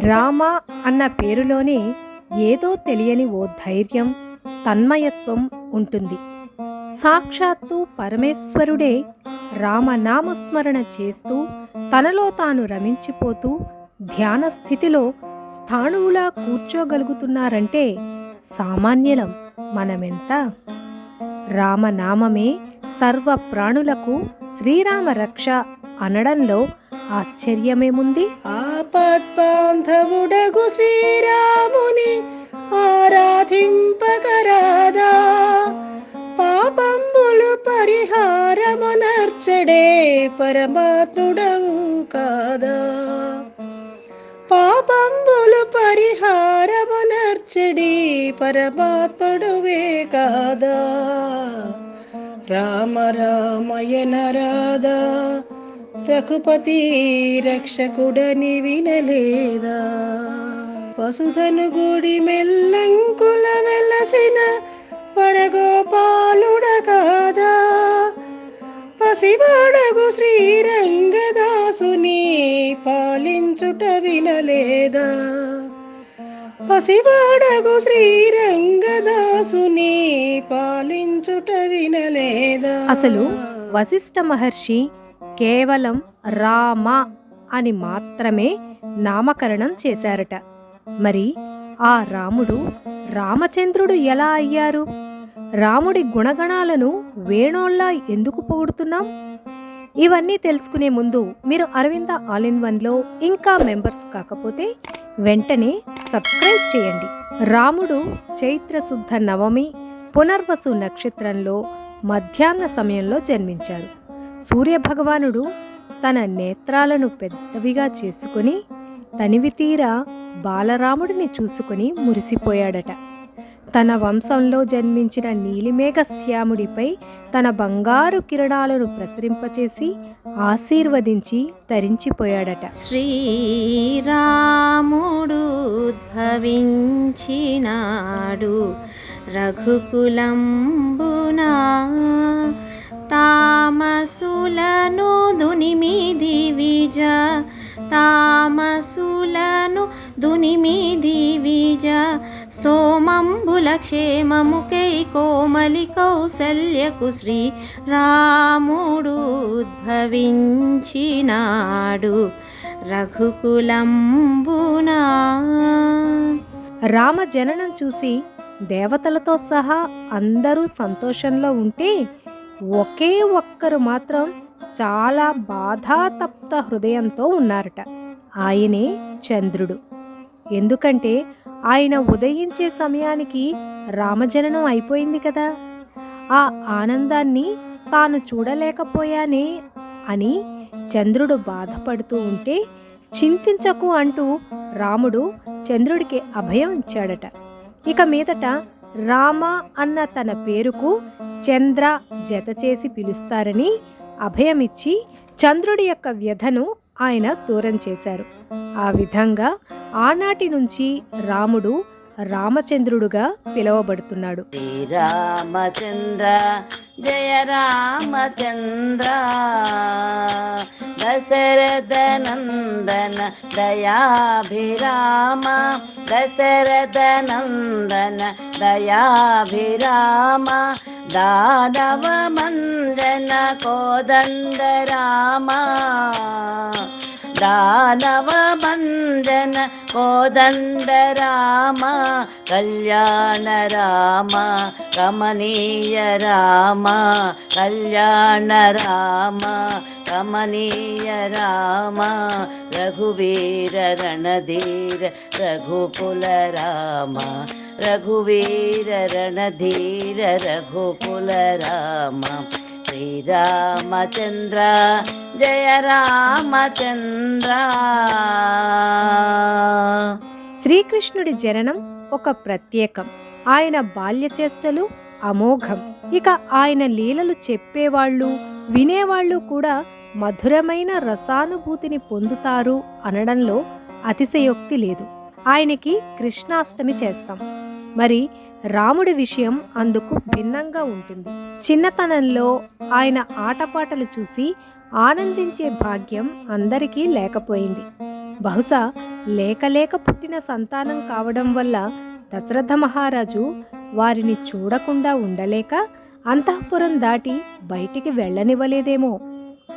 రామ అన్న పేరులోనే ఏదో తెలియని ఓ ధైర్యం, తన్మయత్వం ఉంటుంది. సాక్షాత్తు పరమేశ్వరుడే రామనామస్మరణ చేస్తూ తనలో తాను రమించిపోతూ ధ్యాన స్థితిలో స్థాణువులా కూర్చోగలుగుతున్నారంటే సామాన్యులం మనమెంత. రామనామమే సర్వ ప్రాణులకు శ్రీరామ రక్ష అనడంలో ఆశ్చర్యమేముంది? ఆపద్బాంధవుడగు శ్రీరాముని ఆరాధింపగరాదా, పాపంబులు పరిహారమునర్చడే పరమాత్ముడవు కాదా. పాపంబులు పరిహారమునర్చడి పరమాత్ముడువే కాదా. రామ రామయన రాధా, రఘుపతి రక్షకుడని వినలేదా. వసుధను గుడి మెల్లంకుల వెలసిన వరగోపాలుడ కాదా. పసివాడగు శ్రీరంగదాసుని పాలించుట వినలేదా. పసివాడగు శ్రీరంగదాసుని పాలించుట వినలేదా. అసలు వశిష్ఠ మహర్షి కేవలం రామ అని మాత్రమే నామకరణం చేశారట. మరి ఆ రాముడు రామచంద్రుడు ఎలా అయ్యారు? రాముడి గుణగణాలను వేణోళ్ళ ఎందుకు పొగుడుతున్నాం? ఇవన్నీ తెలుసుకునే ముందు మీరు అరవింద ఆల్ ఇన్ వన్లో ఇంకా మెంబర్స్ కాకపోతే వెంటనే సబ్స్క్రైబ్ చేయండి. రాముడు చైత్రశుద్ధ నవమి పునర్వసు నక్షత్రంలో మధ్యాహ్న సమయంలో జన్మించారు. సూర్యభగవానుడు తన నేత్రాలను పెద్దవిగా చేసుకుని తనివితీరా బాలరాముడిని చూసుకుని మురిసిపోయాడట. తన వంశంలో జన్మించిన నీలిమేఘశ్యాముడిపై తన బంగారు కిరణాలను ప్రసరింపచేసి ఆశీర్వదించి తరించిపోయాడట. శ్రీరాముడు ఉద్భవించినాడు రఘుకులంబునా, తామసులను దునిమిది విజ, తామసులను దునిమిది విజ, స్తోమంబుల క్షేమముకై కోమలి కౌసల్యకు శ్రీ రాముడు ఉద్భవించినాడు రఘుకులంబునా. రామ జననం చూసి దేవతలతో సహా అందరూ సంతోషంలో ఉంటే ఒకే ఒక్కరు మాత్రం చాలా బాధాతప్త హృదయంతో ఉన్నారట. ఆయనే చంద్రుడు. ఎందుకంటే ఆయన ఉదయించే సమయానికి రామజననం అయిపోయింది కదా. ఆ ఆనందాన్ని తాను చూడలేకపోయానే అని చంద్రుడు బాధపడుతూ ఉంటే చింతించకు అంటూ రాముడు చంద్రుడికి అభయం ఇచ్చాడట. ఇక మీదట రామ అన్న తన పేరుకు చంద్ర జత చేసి పిలుస్తారని అభయమిచ్చి చంద్రుడి యొక్క వ్యధను ఆయన దూరం చేశారు. ఆ విధంగా ఆనాటి నుంచి రాముడు రామచంద్రుడుగా పిలువబడుతున్నాడు. శ్రీరామచంద్ర జయ రామచంద్ర, దశరథ నందన దయాభిరామ, దశరథ నందన దయాభిరామ, దానవ మంజన కోదండ రామ, దానవ మంజన కోదండ రామ, కళ్యాణ రామ కమనీయ రామ, కళ్యాణ రామ కమనీయ రామ, రఘువీర రణధీర రఘుకుల రామ, రఘువీర రణధీర రఘుకుల రామ. శ్రీరామచంద్ర జయ రామచంద్ర. శ్రీకృష్ణుడి జననం ఒక ప్రత్యేకం. ఆయన బాల్యచేష్టలు అమోఘం. ఇక ఆయన లీలలు చెప్పేవాళ్ళు వినేవాళ్ళు కూడా మధురమైన రసానుభూతిని పొందుతారు అనడంలో అతిశయోక్తి లేదు. ఆయనకి కృష్ణాష్టమి చేస్తాం. మరి రాముడి విషయం అందుకు భిన్నంగా ఉంటుంది. చిన్నతనంలో ఆయన ఆటపాటలు చూసి ఆనందించే భాగ్యం అందరికీ లేకపోయింది. బహుశా లేక లేక పుట్టిన సంతానం కావడం వల్ల దశరథ మహారాజు వారిని చూడకుండా ఉండలేక అంతఃపురం దాటి బయటికి వెళ్ళనివ్వలేదేమో.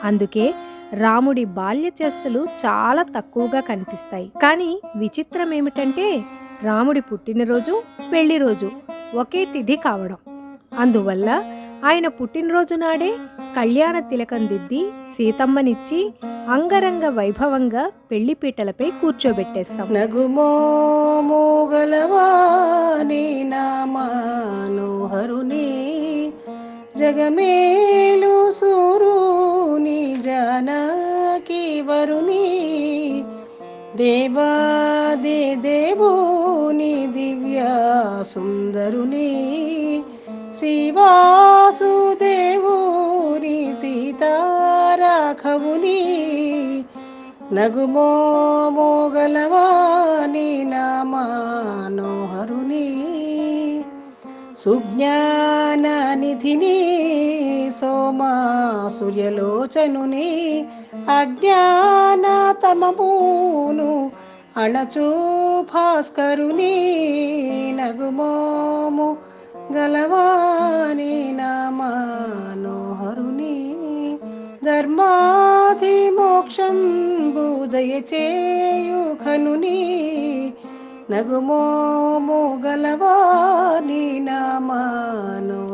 అందుకే రాముడి బాల్య చేష్టలు చాలా తక్కువగా కనిపిస్తాయి. కానీ విచిత్రం ఏమిటంటే రాముడి పుట్టినరోజు పెళ్లి రోజు ఒకే తిథి కావడం. అందువల్ల ఆయన పుట్టినరోజు నాడే కళ్యాణ తిలకం దిద్ది సీతమ్మనిచ్చి అంగరంగ వైభవంగా పెళ్లి పీటలపై కూర్చోబెట్టేస్తాం. నగుమోగలవాని నామానోహరుని జగమేలు సూరుని జానకి వరుని దేవాది దేవుని దివ్య సుందరుని శ్రీవాసుదేవుని సీతారాఘవుని నగుమోగలవాని నామానోహరుని సుజ్ఞాననిధిని సోమా సూర్యలోచనుని అజ్ఞానతమమును అణచు భాస్కరుని నగుమోము గలవాని నామానోహరుని ధర్మాధి మోక్షం బుదయ చేయు ఖనుని నగుమోము గలవాని నామానోహరుని.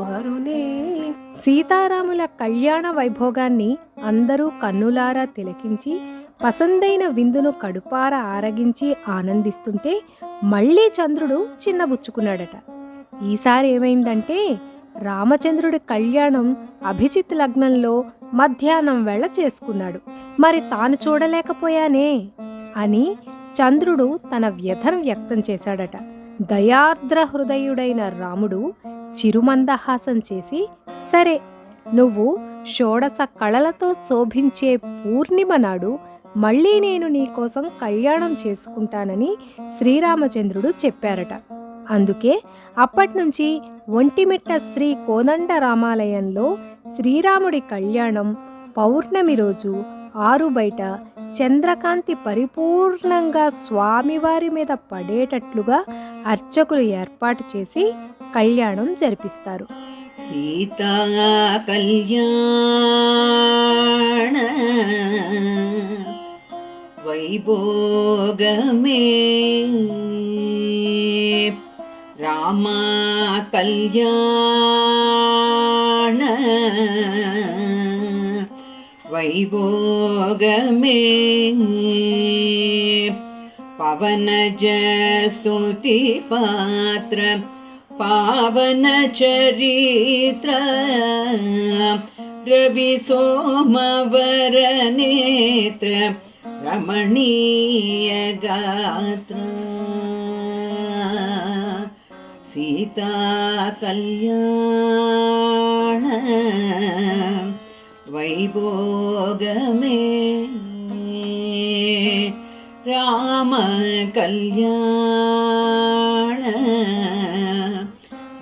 సీతారాముల కళ్యాణ వైభోగాన్ని అందరూ కన్నులారా తిలకించి పసందైన విందును కడుపారా ఆరగించి ఆనందిస్తుంటే మళ్ళీ చంద్రుడు చిన్నబుచ్చుకున్నాడట. ఈసారి ఏమైందంటే రామచంద్రుడి కళ్యాణం అభిజిత్ లగ్నంలో మధ్యాహ్నం వేళ చేసుకున్నాడు. మరి తాను చూడలేకపోయానే అని చంద్రుడు తన వ్యధను వ్యక్తం చేశాడట. దయార్ద్ర హృదయుడైన రాముడు చిరుమందహాసం చేసి, సరే, నువ్వు షోడశ కళలతో శోభించే పూర్ణిమ నాడు మళ్ళీ నేను నీకోసం కళ్యాణం చేసుకుంటానని శ్రీరామచంద్రుడు చెప్పారట. అందుకే అప్పట్నుంచి ఒంటిమిట్ట శ్రీ కోదండ రామాలయంలో శ్రీరాముడి కళ్యాణం పౌర్ణమి రోజు ఆరుబయట చంద్రకాంతి పరిపూర్ణంగా స్వామివారి మీద పడేటట్లుగా అర్చకులు ఏర్పాటు చేసి కళ్యాణం జరిపిస్తారు. సీతా కళ్యాణ వైభోగమే రామ కళ్యాణ వైభోగమే పవనజ స్తుతి పాత్ర పావన చరిత్ర రవి సోమవర నేత్ర రమణీయ గాత్ర సీతా కళ్యాణ వైభోగమే రామ కళ్యాణ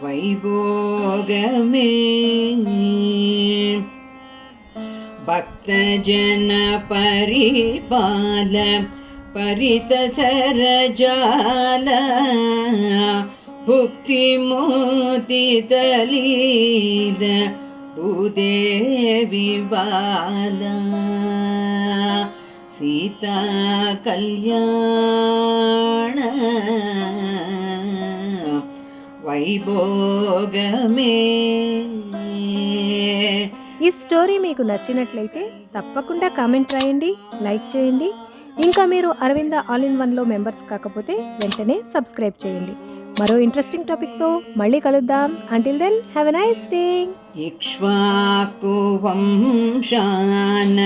వైభోగమే భక్తజన పరిపాల పరిత సరజాల భుక్తి మోతి తలీల భూదేవి బాల సీతా కళ్యాణ వైభోగమే. ఈ స్టోరీ మీకు నచ్చినట్లయితే తప్పకుండా కామెంట్ రాయండి, లైక్ చేయండి. ఇంకా మీరు అరవింద ఆల్ ఇన్ వన్లో మెంబర్స్ కాకపోతే వెంటనే సబ్స్క్రైబ్ చేయండి. మరో ఇంట్రెస్టింగ్ టాపిక్తో మళ్ళీ కలుద్దాం. Until then have a nice day. Ikshvaku వంశాన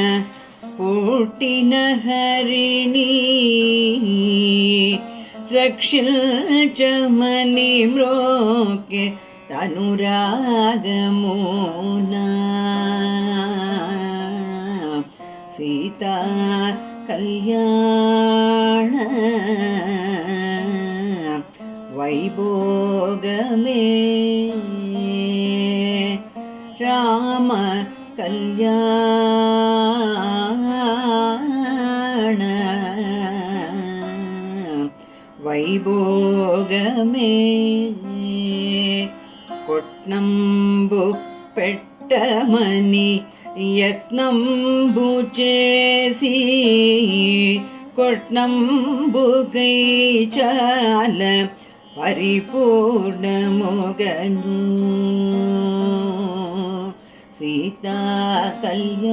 పుట్టిన హరిణి రక్షించమని మ్రోకే తనురాగమునా సీతా కళ్యాణ వైభోగమే రామ కళ్యాణ వైభోగమే కొట్నంబు పెట్టమని యత్నంబు చేసి కొట్నంబుకై చాల పరిపూర్ణముగను సీతా కళ్యాణ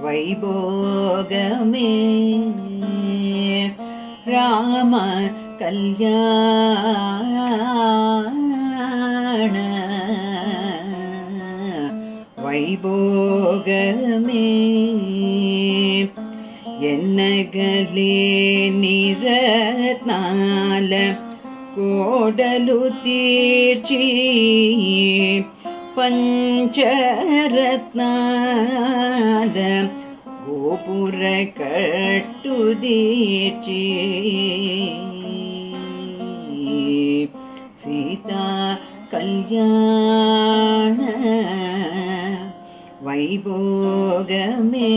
వైభోగమే రామ కళ్యాణ వైభోగమే ఎన్నగలేని రత్నాల కోడలు తీర్చి పంచరత్నాల గోపుర కట్టు తీర్చి సీతా కళ్యాణ వైభోగమే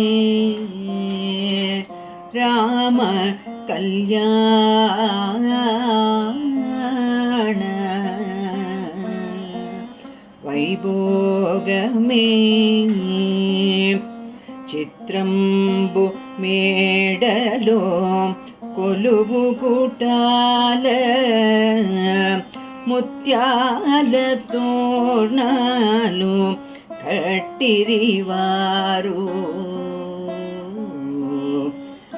రామ కళ్యాణ వైభోగమే చిత్రంబు మేడలో కొలువు గుటాల ముత్యాల తోరణాలు కట్టిరివారు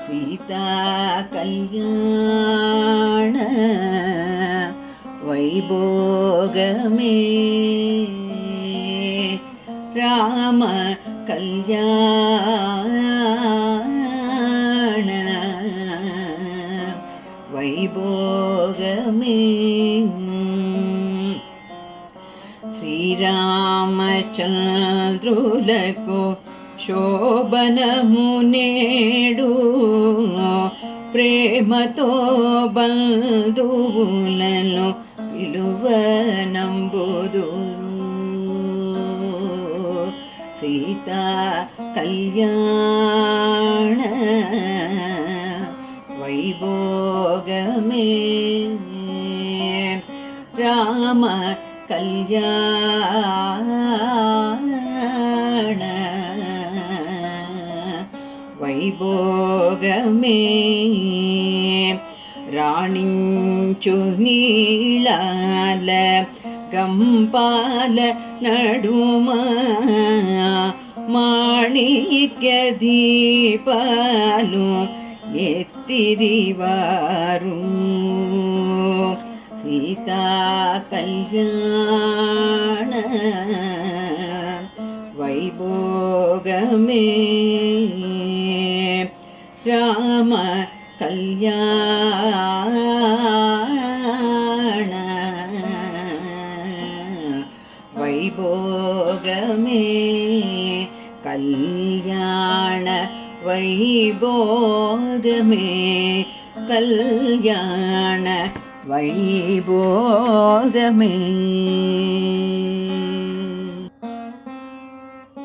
సీతా కళ్యాణ వైభోగమే రామ కళ్యాణ వైభోగమే శ్రీరామచంద్రులకు శోభనము నేడు ప్రేమతో బంధువులను పిలువనంబుదురు సీతా కళ్యాణ వైభోగమే రామ కళ్యాణ వైభోగమే రాణించు నీళాల గంపాల నడుమ మాణిక్య దీపాలు ఎత్తిరివారు సీతా కళ్యాణ వైభోగమే రామ కళ్యాణ వైభోగమే కళ్యాణ వైభోగమే కళ్యాణ వైభోగమే